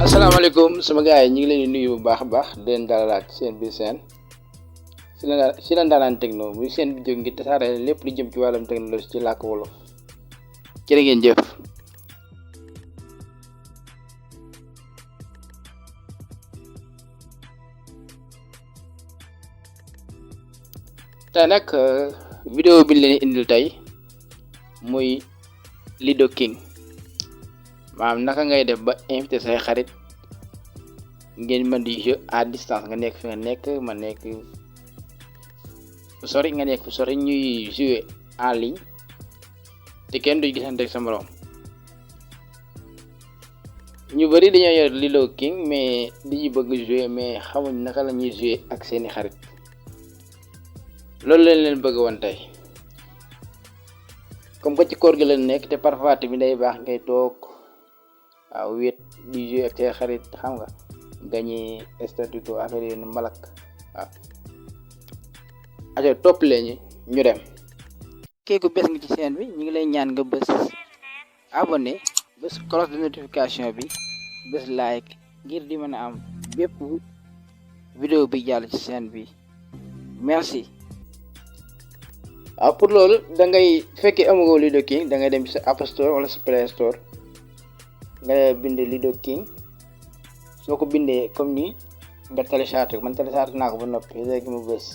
asalaamaaleykum sama gars yi ñu ngi leen di nuyu bu baax a baax di leen dalalaat seen biir seen si la Ndaanaan Techno muy seen bi jóg ngir tasaare lépp lu jëm ci wàllum technologie ci làkk wolof jërë ngeen jëf. tey nag vidéo bi ñu leen indil tey muy Lido King maanaam naka ngay def ba invité say xarit ngeen mën di jeu à distance nga nekk fi nga nekk ma nekk fu sori nga nekk fu sori ñuy jouer en ligne te kenn duñ gisante ak sa morom. ñu bari dañoo yor Lido King mais dañuy bëgg jouer mais xamuñ naka la ñuy jouer ak seeni xarit loolu leen bëgg woon tey comme que ci koor gi la nekk te parfois tamit day baax ngay toog waaw wéet di jouer ak say xarit xam nga gañi statut affaire yi malak waaw ajo topp leen ñu dem. kéeku bés nga ci chaîne bi ñu ngi lay ñaan nga bës abonné bës cloche de notification bi bës like ngir di mën a am bépp vidéo bi jàll ci chaîne bi merci. waaw pour loolu da ngay fekkee amagoo Lido King da ngay dem ci sa App Store wala sa Play Store nga bind Lido King soo ko bindee comme nii nga télécharge man télécharge naa ko ba noppi léegi mu bës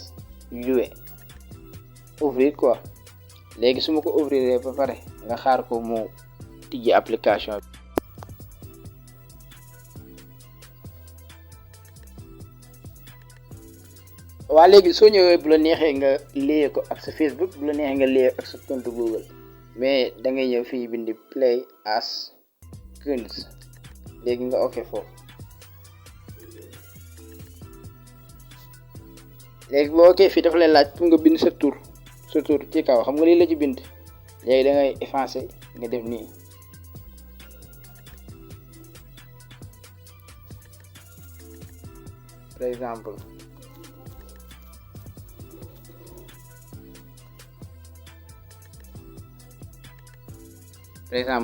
jouer ouvrir quoi léegi su ma ko ouvrir ba pare nga xaar ko mu tijji application bi. waa léegi soo ñëwee bu la neexee nga lié ko ak sa Facebook bu la neexee nga lié ak sa compte Google mais da ngay ñëw fii bindi play as Kunz léegi nga ok foofu. léegi boo ok fii dafa lay laaj pour nga bind sa tur ci kaw xam nga lii la ci bind léegi da ngay effacer nga def nii par exemple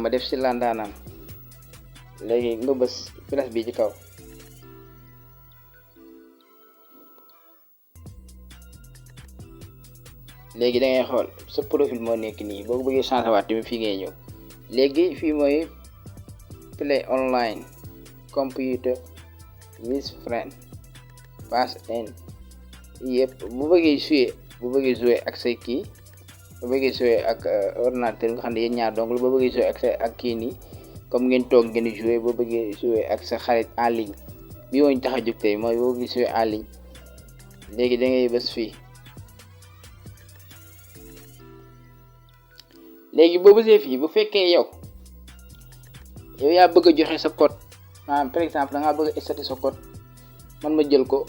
ma def si la Ndaanaan léegi nga bës plus bi ci kaw léegi da ngay xool sa profil moo nekk nii boo ko bëggee changer waat tamit fii ngay ñëw léegi fii mooy play online computer with friend pass in yëpp bu bëggee jouer ak say kii boo bëggee jouer ak ordinateur nga xam ne yéen ñaar donc boo bëggee jouer ak kii nii comme ngeen toog ngeen jouer boo bëggee jouer ak sa xarit en ligne bi woñ tax a jóg tey mooy boo bëggee jouer en ligne léegi da ngay bës fii léegi boo bësee fii bu fekkee yow yaa bëgg a joxe sa code maanaam par exemple da ngaa bëgg a estater sa code man ma jël ko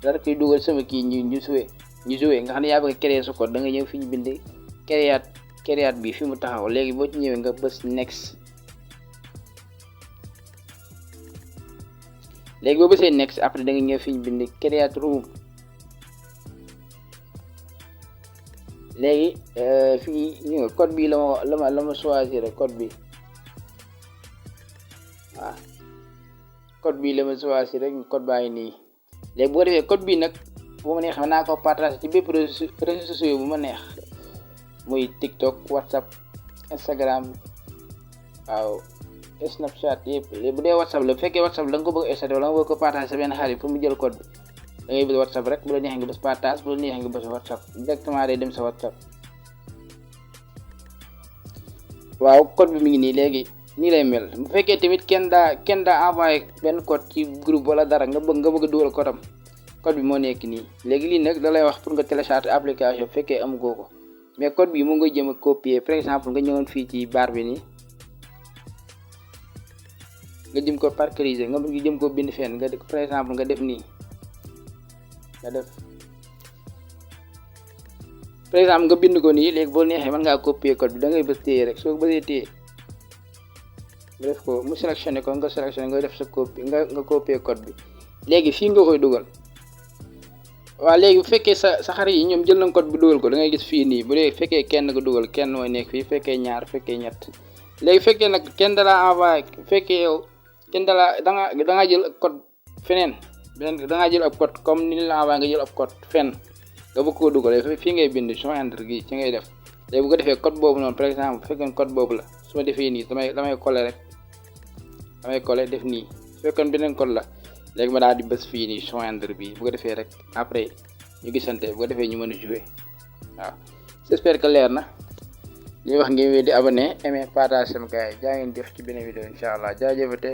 dara koy dugal sama kii ñu jouer nga xam ne yaa bëgg a créer sa code da nga ñëw fi ñu bind créate bi fi mu taxaw léegi boo ci ñëwee nga bës next léegi boo bësee next après da nga ñëw fi ñu bind créate room léegi fii ñu nga code bi la ma choisir code bi waaw code bi la ma choisir rek code baa ngi nii léegi boo defee code bi nag bu ma neex mën naa ko partager ci bépp réseaux sociaux bu ma neex muy TikTok WhatsApp Instagram waaw Snapchat yëpp léegi bu dee WhatsApp la bu fekkee WhatsApp la nga ko bëgg a installé wala nga bëgg ko partager sa benn xarit pour mu jël code bi da ngay bës WhatsApp rek bu la neexee nga bës partage bu la neexee nga bës WhatsApp directement day dem sa WhatsApp. waaw code bi mi ngi nii léegi nii lay mel bu fekkee tamit kenn daa envoyé benn code ci groupe wala dara nga bëgg a dugal code am code bi moo nekk nii léegi lii nag da lay wax pour nga télécharger application bu fekkee amugoo ko mais code bi mu nga jëm a copier par exemple nga ñëwoon fii ci barre bi nii nga jëm ko parceriser nga jëm ko bind fenn nga par exemple nga def nii nga def par exemple nga bind ko nii léegi boo neexee mën ngaa copier code bi da ngay bës téye rek soo bësee téye nga def ko mu sélectionné ko nga sélectionné nga def sa copie nga copier code bi léegi fii nga koy dugal. waaw léegi bu fekkee sa xarit yi ñoom jël nañ code bi dugal ko da ngay gis fii nii bu dee fekkee kenn nga dugal kenn mooy nekk fii fekkee ñaar fekkee ñett léegi fekkee nag kenn da la envoyé fekkee yow kenn da nga jël code feneen beneen da nga jël ab code comme ni la envoyé nga jël ab code fenn nga bëgg koo dugal fii ngay bind joindre gi ci ngay def léegi bu ko defee code boobu noonu par exemple bu fekkee code boobu la su ma defee nii damay coller rek damay coller def nii su fekkoon beneen code la léegi ma daal di bës fii nii joindre bi bu ko defee rek après ñu gisante bu ko defee ñu mën a jouer waaw j'espère que leer na li wax ngeen wéy di abonné aimer partage sama gars yi jaa ngeen jëf ci beneen vidéo incha allah jaajëfate